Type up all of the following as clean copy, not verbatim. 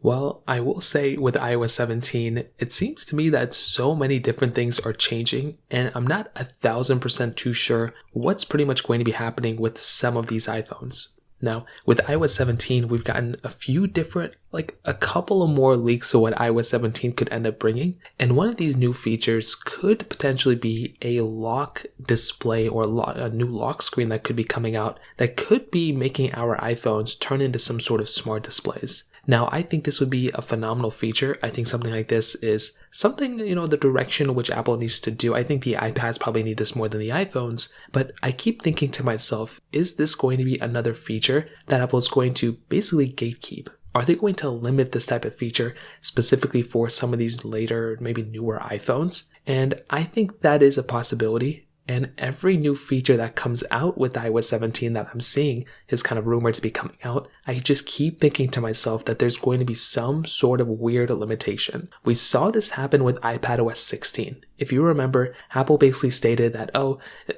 Well, I will say with iOS 17, it seems to me that so many different things are changing, and I'm not 1000% too sure what's pretty much going to be happening with some of these iPhones. Now, with iOS 17, we've gotten a few different, like a couple of more leaks of what iOS 17 could end up bringing. And one of these new features could potentially be a lock display or a new lock screen that could be coming out that could be making our iPhones turn into some sort of smart displays. Now, I think this would be a phenomenal feature. I think something like this is something, the direction which Apple needs to do. I think the iPads probably need this more than the iPhones, but I keep thinking to myself, is this going to be another feature that Apple is going to basically gatekeep? Are they going to limit this type of feature specifically for some of these later, maybe newer iPhones? And I think that is a possibility. And every new feature that comes out with iOS 17 that I'm seeing is kind of rumored to be coming out. I just keep thinking to myself that there's going to be some sort of weird limitation. We saw this happen with iPadOS 16. If you remember, Apple basically stated that,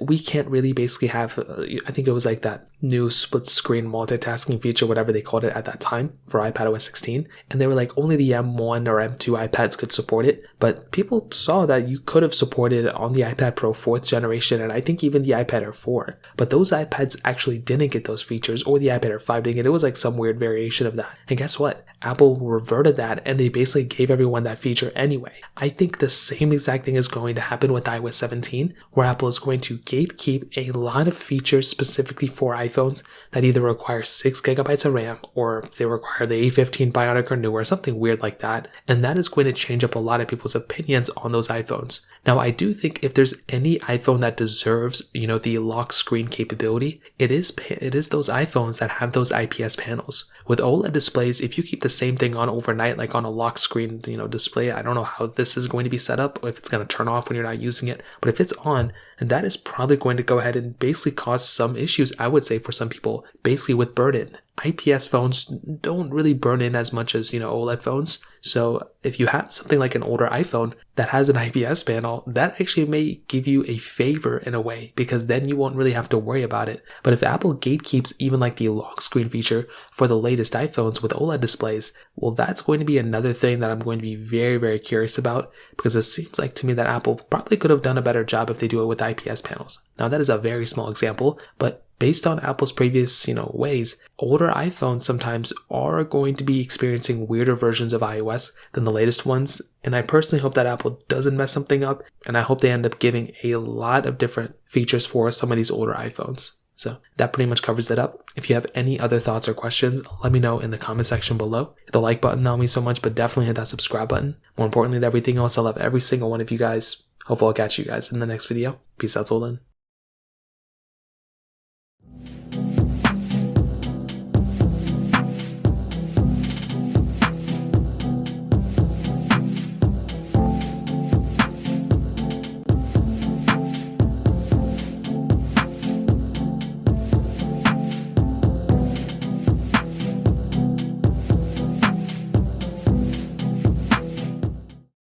we can't really basically have, I think it was like that new split screen multitasking feature, whatever they called it at that time for iPadOS 16. And they were like, only the M1 or M2 iPads could support it. But people saw that you could have supported it on the iPad Pro 4th generation, and I think even the iPad Air 4. But those iPads actually didn't get those features, or the iPad Air 5 didn't get it. It was like some weird variation of that. And guess what? Apple reverted that, and they basically gave everyone that feature anyway. I think the same exact thing is going to happen with iOS 17, where Apple is going to gatekeep a lot of features specifically for iPhones that either require 6 gigabytes of RAM, or they require the A15 Bionic or newer, something weird like that. And that is going to change up a lot of people's opinions on those iPhones. Now, I do think if there's any iPhone that deserves, the lock screen capability, it is those iPhones that have those IPS panels. With OLED displays, if you keep the same thing on overnight, like on a lock screen, display, I don't know how this is going to be set up, or if it's going to turn off when you're not using it, but if it's on, that is probably going to go ahead and basically cause some issues, I would say, for some people, basically with burn-in. IPS phones don't really burn in as much as, OLED phones. So if you have something like an older iPhone that has an IPS panel, that actually may give you a favor in a way, because then you won't really have to worry about it. But if Apple gatekeeps even like the lock screen feature for the latest iPhones with OLED displays, well, that's going to be another thing that I'm going to be very, very curious about, because it seems like to me that Apple probably could have done a better job if they do it with IPS panels. Now, that is a very small example, but based on Apple's previous, ways, older iPhones sometimes are going to be experiencing weirder versions of iOS than the latest ones. And I personally hope that Apple doesn't mess something up, and I hope they end up giving a lot of different features for some of these older iPhones. So that pretty much covers that up. If you have any other thoughts or questions, let me know in the comment section below. Hit the like button, that'll mean so much, but definitely hit that subscribe button. More importantly than everything else, I love every single one of you guys. Hopefully I'll catch you guys in the next video. Peace out till then.